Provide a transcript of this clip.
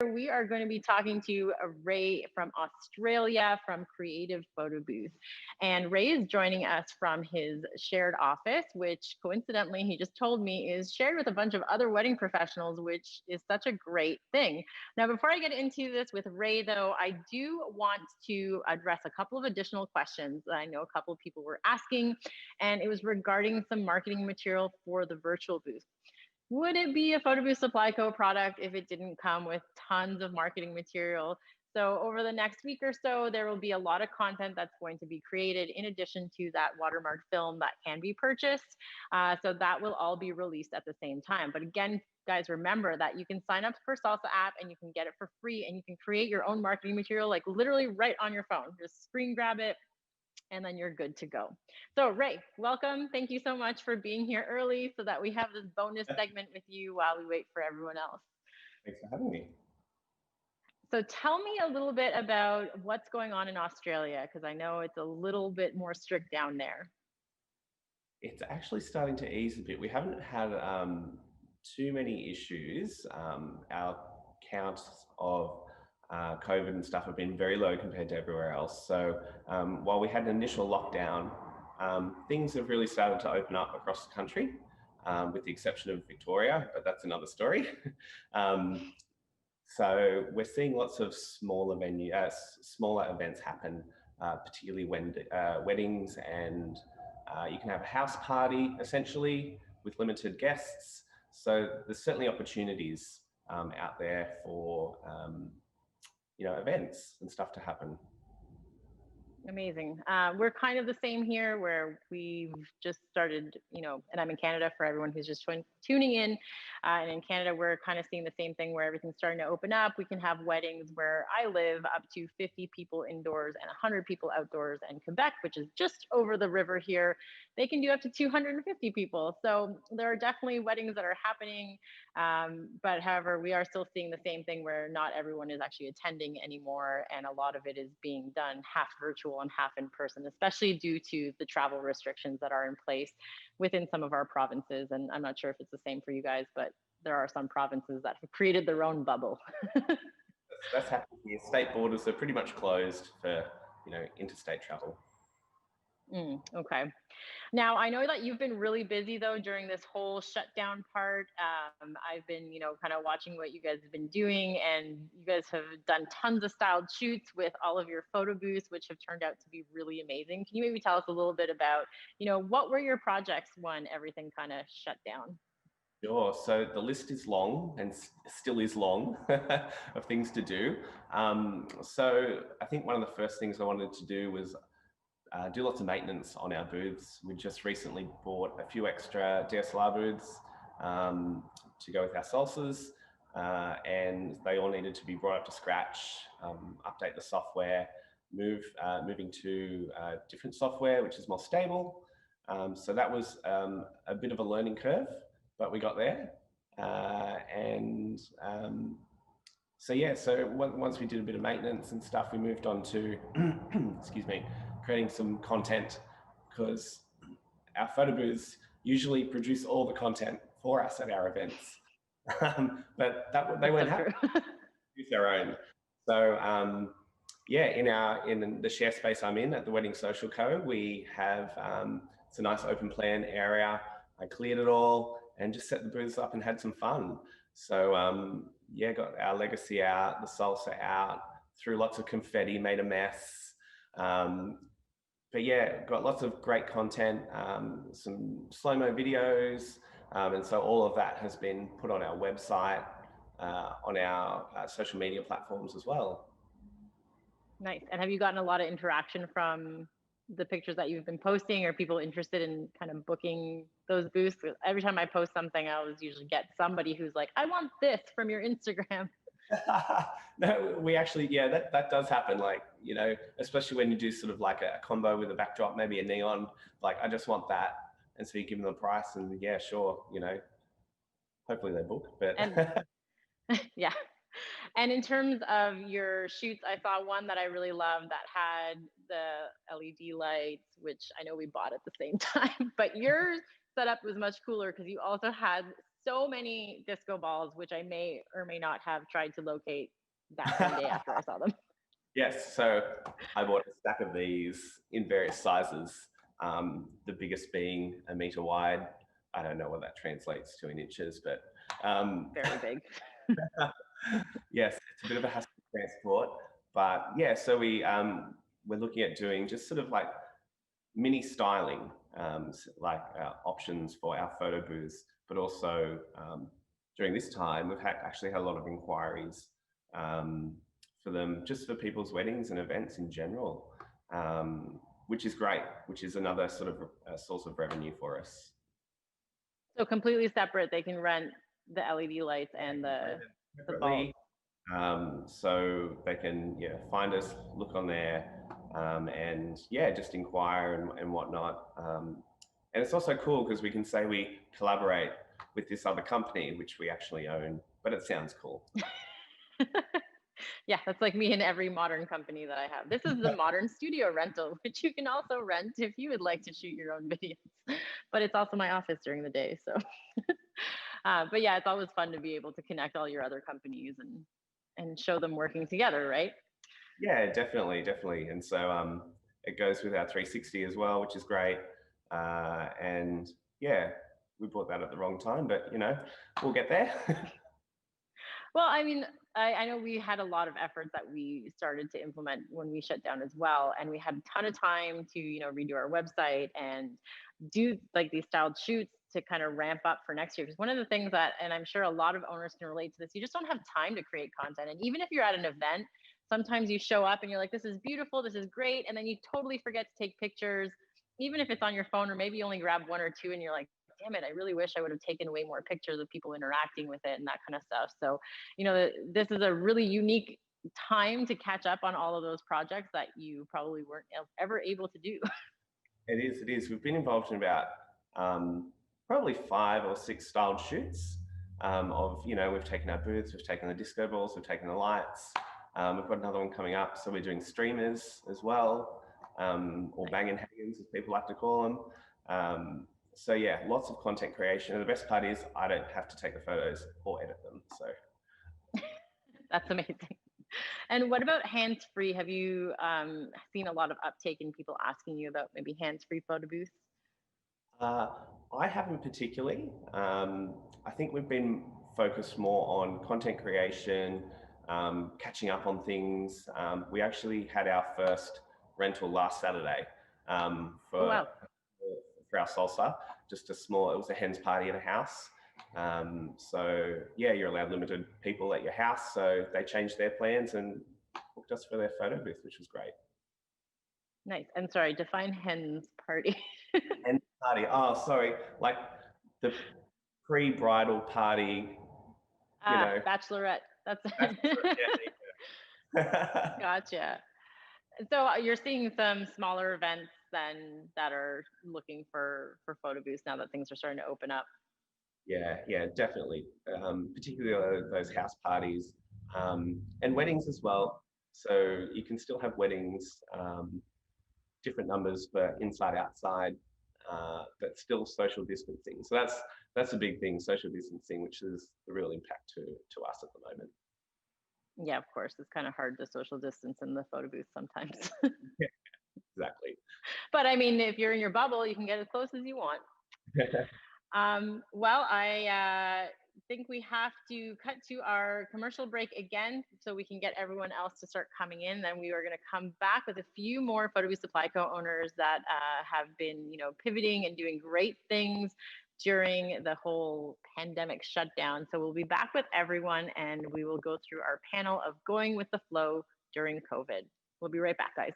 We are going to be talking to Ray from Australia from Creative Photobooth. And Ray is joining us from his shared office, which coincidentally, he just told me is shared with a bunch of other wedding professionals, which is such a great thing. Now, before I get into this with Ray, though, I do want to address a couple of additional questions that I know a couple of people were asking, and it was regarding some marketing material for the virtual booth. Would it be a Photobooth Supply Co product if it didn't come with tons of marketing material? So over the next week or so, there will be a lot of content that's going to be created in addition to that watermark film that can be purchased. So that will all be released at the same time. But again, guys, remember that you can sign up for Salsa app and you can get it for free, and you can create your own marketing material like literally right on your phone. Just screen grab it, and then you're good to go. So Ray, welcome. Thank you so much for being here early so that we have this bonus segment with you while we wait for everyone else. Thanks for having me. So tell me a little bit about what's going on in Australia, because I know it's a little bit more strict down there. It's actually starting to ease a bit. We haven't had too many issues. Our counts of COVID and stuff have been very low compared to everywhere else. So while we had an initial lockdown, things have really started to open up across the country, with the exception of Victoria, but that's another story. So we're seeing lots of smaller events happen, particularly when weddings, and you can have a house party essentially with limited guests. So there's certainly opportunities out there for events and stuff to happen. Amazing. We're kind of the same here, where we've just started, and I'm in Canada for everyone who's just tuning in. And in Canada, we're kind of seeing the same thing where everything's starting to open up. We can have weddings where I live up to 50 people indoors and 100 people outdoors. And Quebec, which is just over the river here, they can do up to 250 people. So there are definitely weddings that are happening. But however, we are still seeing the same thing where not everyone is actually attending anymore. And a lot of it is being done half virtual and half in person, especially due to the travel restrictions that are in place within some of our provinces. And I'm not sure if it's the same for you guys, but there are some provinces that have created their own bubble. That's happening here. State borders are pretty much closed for, interstate travel. Okay. Now, I know that you've been really busy, though, during this whole shutdown part. I've been, kind of watching what you guys have been doing, and you guys have done tons of styled shoots with all of your photo booths, which have turned out to be really amazing. Can you maybe tell us a little bit about, what were your projects when everything kind of shut down? Sure. So the list is long and still is long of things to do. So I think one of the first things I wanted to do was do lots of maintenance on our booths. We just recently bought a few extra DSLR booths to go with our salsas, and they all needed to be brought up to scratch, update the software, moving to different software, which is more stable. So that was a bit of a learning curve, but we got there. So once we did a bit of maintenance and stuff, we moved on to, excuse me, creating some content, because our photo booths usually produce all the content for us at our events. But they weren't happy to produce their own. So in the share space I'm in at the Wedding Social Co, we have it's a nice open plan area. I cleared it all and just set the booths up and had some fun. So got our legacy out, the salsa out, threw lots of confetti, made a mess. But got lots of great content, some slow-mo videos. And so all of that has been put on our website, on our social media platforms as well. Nice. And have you gotten a lot of interaction from the pictures that you've been posting? Or people interested in kind of booking those booths? Every time I post something, I always usually get somebody who's like, I want this from your Instagram. No, we actually, that does happen. Like, especially when you do sort of like a combo with a backdrop, maybe a neon, like, I just want that. And so you give them the price and sure, hopefully they book, but. Yeah. And in terms of your shoots, I saw one that I really loved that had the LED lights, which I know we bought at the same time, but yours setup was much cooler because you also had so many disco balls, which I may or may not have tried to locate that same day after I saw them. Yes, so I bought a stack of these in various sizes, the biggest being a meter wide. I don't know what that translates to in inches, but Very big. yes, it's a bit of a hassle to transport. But yeah, so we're looking at doing just sort of like mini styling, like options for our photo booths, but also during this time, we've actually had a lot of inquiries um, for them, just for people's weddings and events in general, which is great, which is another sort of source of revenue for us. So completely separate, they can rent the LED lights and the bulbs. So they can find us, look on there, and just inquire and whatnot. And it's also cool because we can say we collaborate with this other company, which we actually own, but it sounds cool. Yeah, that's like me in every modern company that I have. This is the modern studio rental, which you can also rent if you would like to shoot your own videos. But it's also my office during the day. So, but yeah, it's always fun to be able to connect all your other companies and show them working together, right? Yeah, definitely, definitely. And so it goes with our 360 as well, which is great. And yeah, we bought that at the wrong time, but we'll get there. Well, I mean, I know we had a lot of efforts that we started to implement when we shut down as well. And we had a ton of time to, redo our website and do like these styled shoots to kind of ramp up for next year. Because one of the things that, and I'm sure a lot of owners can relate to this, you just don't have time to create content. And even if you're at an event, sometimes you show up and you're like, this is beautiful, this is great. And then you totally forget to take pictures, even if it's on your phone, or maybe you only grab one or two and you're like, damn it, I really wish I would have taken way more pictures of people interacting with it and that kind of stuff. So, this is a really unique time to catch up on all of those projects that you probably weren't ever able to do. It is, it is. We've been involved in about probably 5 or 6 styled shoots we've taken our booths, we've taken the disco balls, we've taken the lights. We've got another one coming up. So we're doing streamers as well, or banging hangers as people like to call them. So yeah, lots of content creation. And the best part is I don't have to take the photos or edit them. So that's amazing. And what about hands-free? Have you seen a lot of uptake in people asking you about maybe hands-free photo booths? I haven't particularly. I think we've been focused more on content creation, catching up on things. We actually had our first rental last Saturday Oh, wow. for our salsa. Just it was a hen's party at a house. So yeah, you're allowed limited people at your house. So they changed their plans and booked us for their photo booth, which was great. Nice. And sorry, define hen's party. Hen party. Oh, sorry. Like the pre-bridal party. Bachelorette. That's Yeah. Gotcha. So you're seeing some smaller events then that are looking for photo booths now that things are starting to open up. Yeah, definitely. Particularly those house parties and weddings as well. So you can still have weddings, different numbers for inside, outside, but still social distancing. So that's a big thing, social distancing, which is the real impact to us at the moment. Yeah, of course. It's kind of hard to social distance in the photo booth sometimes. Yeah, exactly. But I mean, if you're in your bubble, you can get as close as you want. Well, I think we have to cut to our commercial break again so we can get everyone else to start coming in. Then we are going to come back with a few more Photobooth Supply Co owners that have been, pivoting and doing great things during the whole pandemic shutdown. So we'll be back with everyone and we will go through our panel of going with the flow during COVID. We'll be right back, guys.